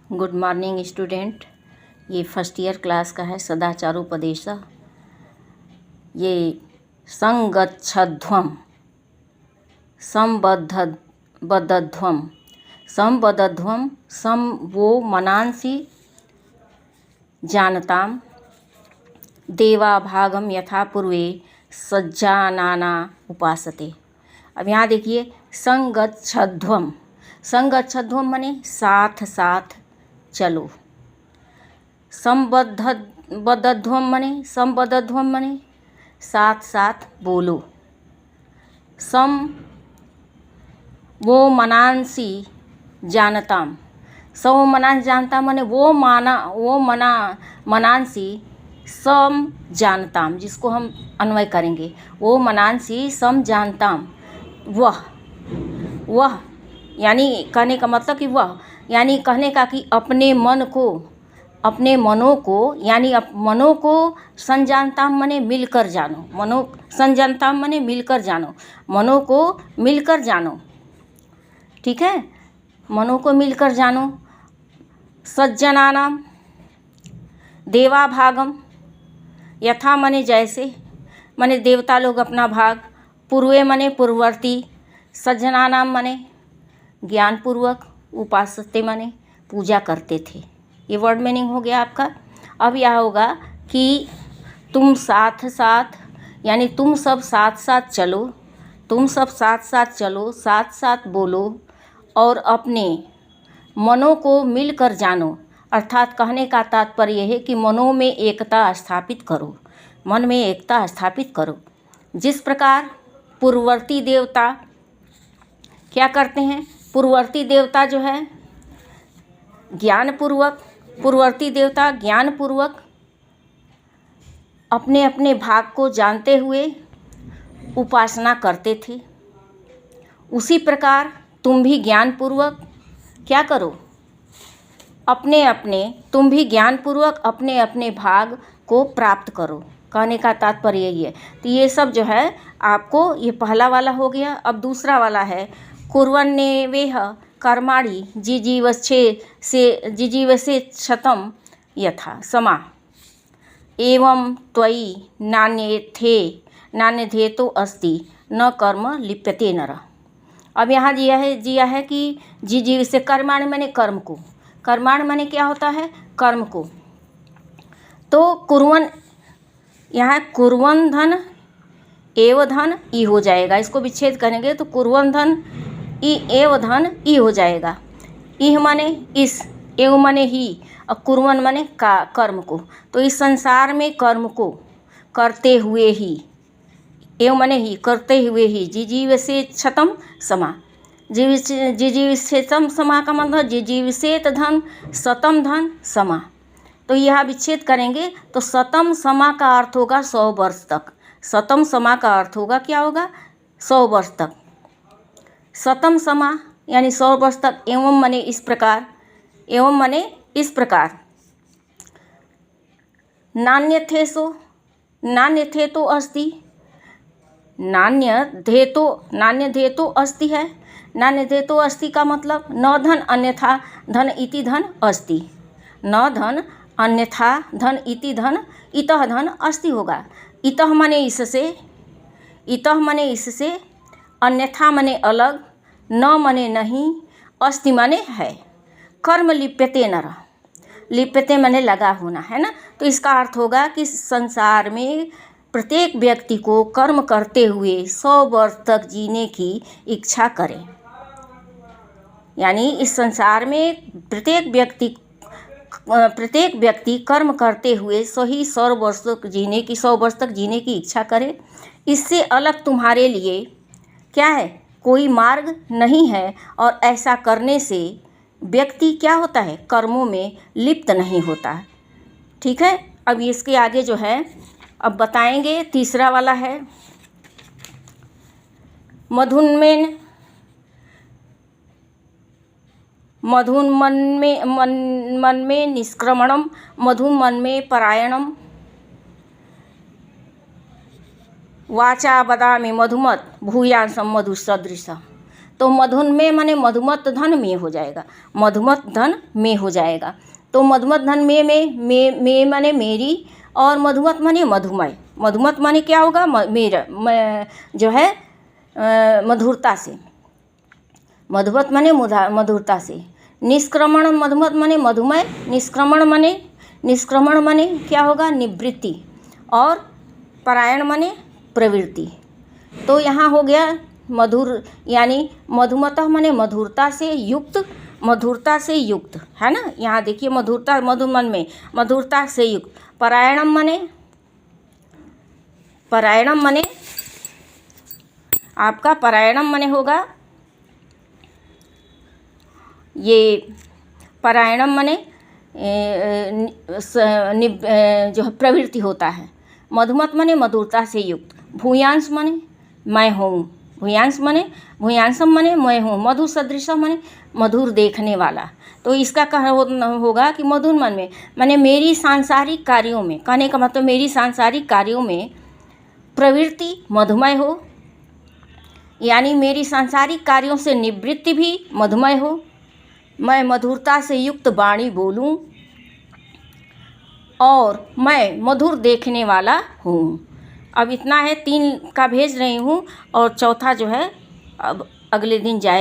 Good morning student. ये first year class का है सदाचारोपदेश। ये संगच्छध्वम संबद्धध्वम संबद्धध्वम सम वो मनांसि जानताम देवाभागम यथा पूर्वे सज्जानाना उपासते। अब यहाँ देखिए संगच्छध्वम, संगच्छध्वम माने साथ साथ चलो। संबद्धध्वम माने साथ साथ बोलो। सम वो मनांसी जानताम, सो मनांस जानता माने वो मनांसी सम जानताम, जिसको हम अन्वय करेंगे वो मनांसी सम जानताम। वह यानी कहने का मतलब कि वह यानी कहने का कि अपने मनों को यानी मनों को संजानताम माने मिलकर जानो। मनो संजानताम माने मिलकर जानो, मनों को मिलकर जानो। ठीक है, मनों को मिलकर जानो। सज्जनानाम देवाभागम, यथा माने जैसे, माने देवता लोग अपना भाग, पूर्वे माने पूर्ववर्ती, सज्जनानाम माने ज्ञानपूर्वक, उपासते माने पूजा करते थे। ये वर्ड मीनिंग हो गया आपका। अब यह होगा कि तुम साथ साथ यानी तुम सब साथ साथ चलो, तुम सब साथ साथ चलो, साथ साथ बोलो और अपने मनों को मिलकर जानो। अर्थात कहने का तात्पर्य है कि मनों में एकता स्थापित करो, मन में एकता स्थापित करो। जिस प्रकार पूर्ववर्ती देवता क्या करते हैं, पूर्ववर्ती देवता जो है ज्ञानपूर्वक, पूर्ववर्ती देवता ज्ञानपूर्वक अपने अपने भाग को जानते हुए उपासना करते थे, उसी प्रकार तुम भी ज्ञानपूर्वक क्या करो, तुम भी ज्ञानपूर्वक अपने अपने भाग को प्राप्त करो। कहने का तात्पर्य यही है। तो ये सब जो है आपको, ये पहला वाला हो गया। अब दूसरा वाला है कुर्वन्नेवेह कर्माणि जिजीवसे शतम यथा समा एवं त्वयि नान्यथेतो अस्ति न कर्म लिप्यते नर। अब यहाँ दिया है कि जिजीव से कर्माणि माने कर्म को, कर्माणि माने क्या होता है, कर्म को। तो कुर्वन, यहाँ कुर्वन धन एव धन ई हो जाएगा, इसको विच्छेद करेंगे तो कुर्वन धन ई एव धन ई हो जाएगा। इह माने इस, एव माने ही और कुर्वन माने का कर्म को। तो इस संसार में कर्म को करते हुए ही, एव माने ही करते हुए ही, जिजीव से क्षतम समा, जिजीव से तम समा का मतलब जिजीव से धन सतम धन समा। तो यह विच्छेद करेंगे तो सतम समा का अर्थ होगा 100 वर्ष तक। सतम समा का अर्थ होगा क्या होगा, 100 वर्ष तक। सतम समा यानी 100 वर्ष तक। एवं माने इस प्रकार, एवं माने इस प्रकार। नान्यथेतो अस्ति, नान्यथेतो अस्ति है। नान्यथेतो अस्ति का मतलब न धन अन्यथा धन इति धन अस्ति, न धन अन्यथा धन इति धन, इतः धन अस्ति होगा। इतः माने इससे, इतः माने इससे, अन्यथा माने अलग, न माने नहीं, अस्ति माने है। कर्म लिप्यते नर, लिप्यते माने लगा होना है ना। तो इसका अर्थ होगा कि संसार में प्रत्येक व्यक्ति को कर्म करते हुए 100 वर्ष तक जीने की इच्छा करें। यानी इस संसार में प्रत्येक व्यक्ति कर्म करते हुए 100 वर्ष तक जीने की इच्छा करे। इससे अलग तुम्हारे लिए क्या है, कोई मार्ग नहीं है। और ऐसा करने से व्यक्ति क्या होता है, कर्मों में लिप्त नहीं होता। ठीक है, अब इसके आगे जो है अब बताएंगे। तीसरा वाला है मधुन्मेन, मन में निष्क्रमणम, मन में परायणम, वाचा बदामि मधुमत भूयांसम मधु सदृश। तो मधुन में माने मधुमत धन में हो जाएगा, मधुमत धन में हो जाएगा। तो मधुमत धन में माने मेरी, और मधुमत माने मधुमय। मधुमत माने क्या होगा, मेरा जो है मधुरता से, मधुमत माने मधुरता से। निष्क्रमण मधुमत माने मधुमय, निष्क्रमण माने क्या होगा, निवृत्ति, और परायण माने प्रवृत्ति। तो यहाँ हो गया मधुर, यानी मधुमतः माने मधुरता से युक्त, मधुरता से युक्त है ना। यहाँ देखिए मधुरता, मधुमन में मधुरता से युक्त। परायणम माने आपका परायणम माने होगा, ये परायणम माने जो प्रवृत्ति होता है। मधुमत माने मधुरता से युक्त। भूयांश माने मैं हूँ, भूयांशम माने मैं हूँ। मधु सदृशम माने मधुर देखने वाला। तो इसका होगा कि मधुर मन में माने मेरी सांसारिक कार्यों में, कहने का मतलब मेरी सांसारिक कार्यों में प्रवृत्ति मधुमय हो, यानी मेरी सांसारिक कार्यों से निवृत्ति भी मधुमय हो। मैं मधुरता से युक्त वाणी बोलूं, और मैं मधुर देखने वाला हूँ। अब इतना है, 3 का भेज रही हूँ, और चौथा जो है अब अगले दिन जाए।